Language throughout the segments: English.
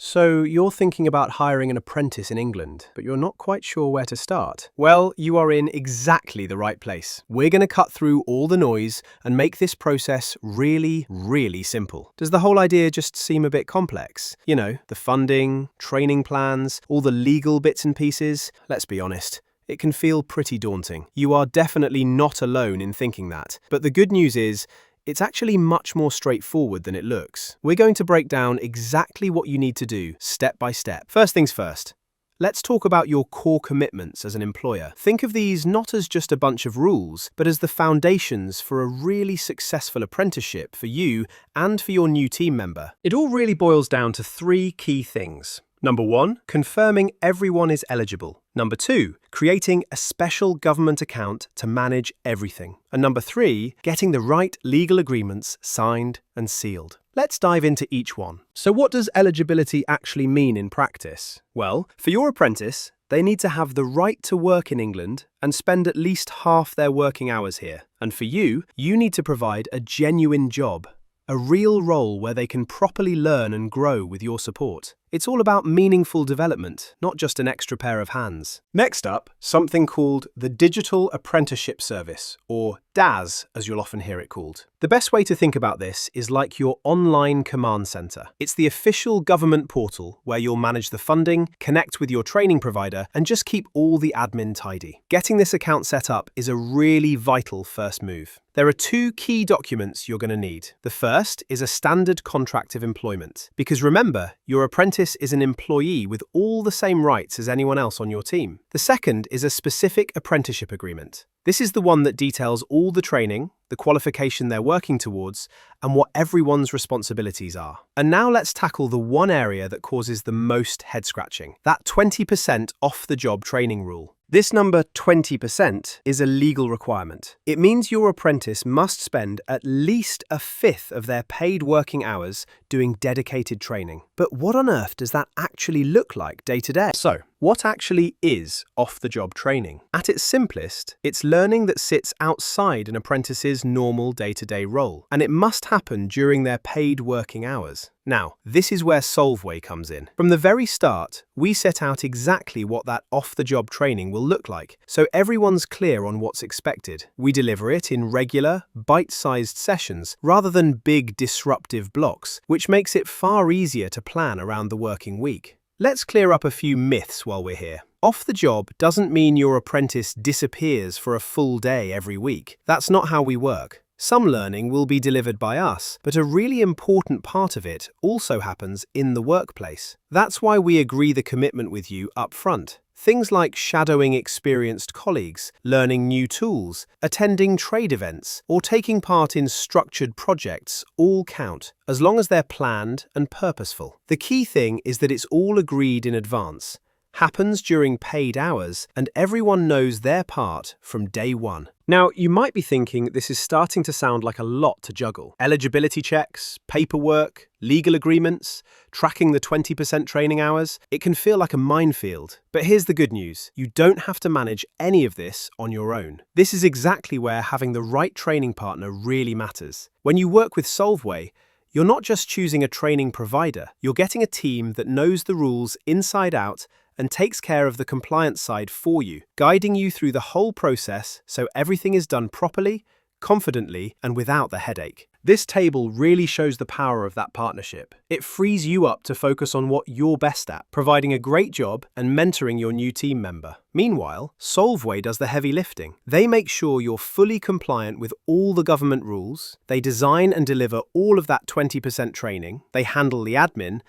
So you're thinking about hiring an apprentice in England, but you're not quite sure where to start. Well, you are in exactly the right place. We're going to cut through all the noise and make this process really, really simple. Does the whole idea just seem a bit complex? You know, the funding, training plans, all the legal bits and pieces? Let's be honest. It can feel pretty daunting. You are definitely not alone in thinking that. But the good news is, it's actually much more straightforward than it looks. We're going to break down exactly what you need to do, step by step. First things first. Let's talk about your core commitments as an employer. Think of these not as just a bunch of rules, but as the foundations for a really successful apprenticeship for you and for your new team member. It all really boils down to three key things. Number 1, confirming everyone is eligible. Number 2, creating a special government account to manage everything. And number 3, getting the right legal agreements signed and sealed. Let's dive into each one. So what does eligibility actually mean in practice? Well, for your apprentice, they need to have the right to work in England and spend at least half their working hours here. And for you, you need to provide a genuine job, a real role where they can properly learn and grow with your support. It's all about meaningful development, not just an extra pair of hands. Next up, something called the Digital Apprenticeship Service, or DAS, as you'll often hear it called. The best way to think about this is like your online command center. It's the official government portal where you'll manage the funding, connect with your training provider, and just keep all the admin tidy. Getting this account set up is a really vital first move. There are 2 key documents you're going to need. The first is a standard contract of employment, because remember, your apprentice is an employee with all the same rights as anyone else on your team. The second is a specific apprenticeship agreement. This is the one that details all the training, the qualification they're working towards, and what everyone's responsibilities are. And now let's tackle the one area that causes the most head-scratching, that 20% off-the-job training rule. This number 20% is a legal requirement. It means your apprentice must spend at least a fifth of their paid working hours doing dedicated training. But what on earth does that actually look like day to day? So, what actually is off-the-job training? At its simplest, it's learning that sits outside an apprentice's normal day-to-day role, and it must happen during their paid working hours. Now, this is where Solveway comes in. From the very start, we set out exactly what that off-the-job training will look like, so everyone's clear on what's expected. We deliver it in regular, bite-sized sessions, rather than big, disruptive blocks, which makes it far easier to plan around the working week. Let's clear up a few myths while we're here. Off the job doesn't mean your apprentice disappears for a full day every week. That's not how we work. Some learning will be delivered by us, but a really important part of it also happens in the workplace. That's why we agree the commitment with you up front. Things like shadowing experienced colleagues, learning new tools, attending trade events, or taking part in structured projects all count, as long as they're planned and purposeful. The key thing is that it's all agreed in advance, happens during paid hours, and everyone knows their part from day one. Now, you might be thinking this is starting to sound like a lot to juggle. Eligibility checks, paperwork, legal agreements, tracking the 20% training hours. It can feel like a minefield. But here's the good news. You don't have to manage any of this on your own. This is exactly where having the right training partner really matters. When you work with Solveway, you're not just choosing a training provider. You're getting a team that knows the rules inside out and takes care of the compliance side for you, guiding you through the whole process so everything is done properly, confidently, and without the headache. This table really shows the power of that partnership. It frees you up to focus on what you're best at, providing a great job and mentoring your new team member. Meanwhile, Solveway does the heavy lifting. They make sure you're fully compliant with all the government rules, they design and deliver all of that 20% training, they handle the admin,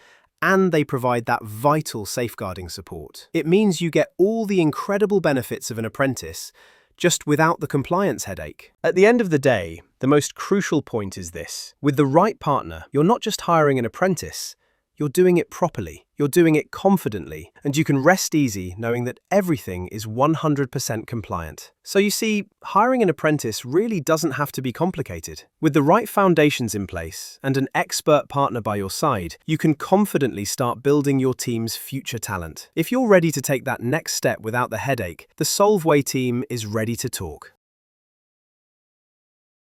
and they provide that vital safeguarding support. It means you get all the incredible benefits of an apprentice, just without the compliance headache. At the end of the day, the most crucial point is this. With the right partner, you're not just hiring an apprentice, you're doing it properly, you're doing it confidently, and you can rest easy knowing that everything is 100% compliant. So you see, hiring an apprentice really doesn't have to be complicated. With the right foundations in place and an expert partner by your side, you can confidently start building your team's future talent. If you're ready to take that next step without the headache, the Solveway team is ready to talk.